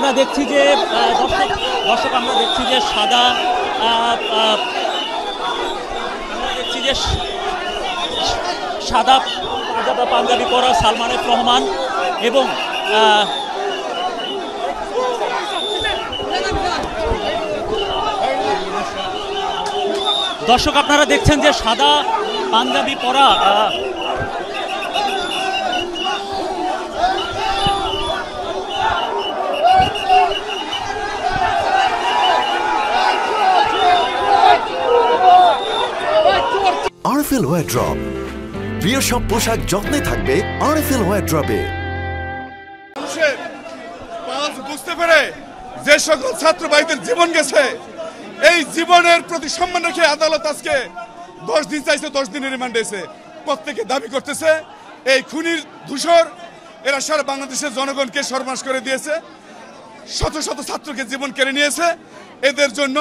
আমরা দেখছি যে দর্শক আমরা দেখছি যে সাদা সাদা পাঞ্জাবি পরা সালমান এফ রহমান এবং দর্শক আপনারা দেখছেন যে সাদা পাঞ্জাবি পরা আরএফএল ওয়ারড্রপ, প্রিয় সব পোশাক যত্নে থাকবে আরএফএল ওয়ারড্রপে। বুঝতে পেরে যে সকল ছাত্র ভাইদের জীবন গেছে, এই জীবনের প্রতি সম্মান রেখে আদালত আজকে 10 দিন চাইছে, 10 দিনের রিমান্ড দিয়েছে। প্রত্যেকে দাবি করতেছে এই খুনির ধূসর এরা সারা বাংলাদেশের জনগণকে সর্বনাশ করে দিয়েছে, শত শত ছাত্রকে জীবন কেড়ে নিয়েছে। এদের জন্য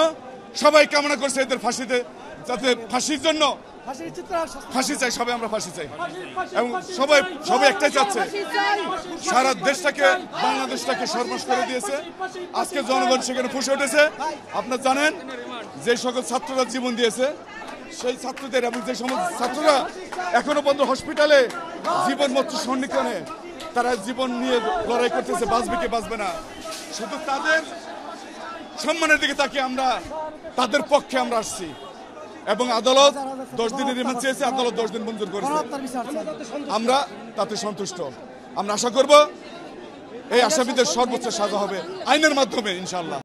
সবাই কামনা করছে এদের ফাঁসিতে, যাতে ফাঁসির জন্য ফাঁসি চাই, সবাই আমরা ফাঁসি চাই এবং সবাই একটাই চাচ্ছে, সারা দেশটাকে বাংলাদেশটাকে সর্বনাশ করে দিয়েছে। আজকে জনগণ সেখানে ফুসে উঠেছে। আপনারা জানেন যে সকল ছাত্ররা জীবন দিয়েছে, সেই ছাত্রদের এবং যে সমস্ত ছাত্ররা এখনো পর্যন্ত হসপিটালে জীবন মৃত্যু সন্নিক্ষণে তারা জীবন নিয়ে লড়াই করতেছে, বাঁচবে কি বাঁচবে না, শুধু তাদের সম্মানের দিকে তাকিয়ে আমরা তাদের পক্ষে আমরা আসছি এবং আদালত 10 দিনের রিমান্ড চেয়েছে, আদালত 10 দিন মঞ্জুর করেছে। আমরা তাতে সন্তুষ্ট। আমরা আশা করব এই আসামিদের সর্বোচ্চ সাজা হবে আইনের মাধ্যমে ইনশাআল্লাহ।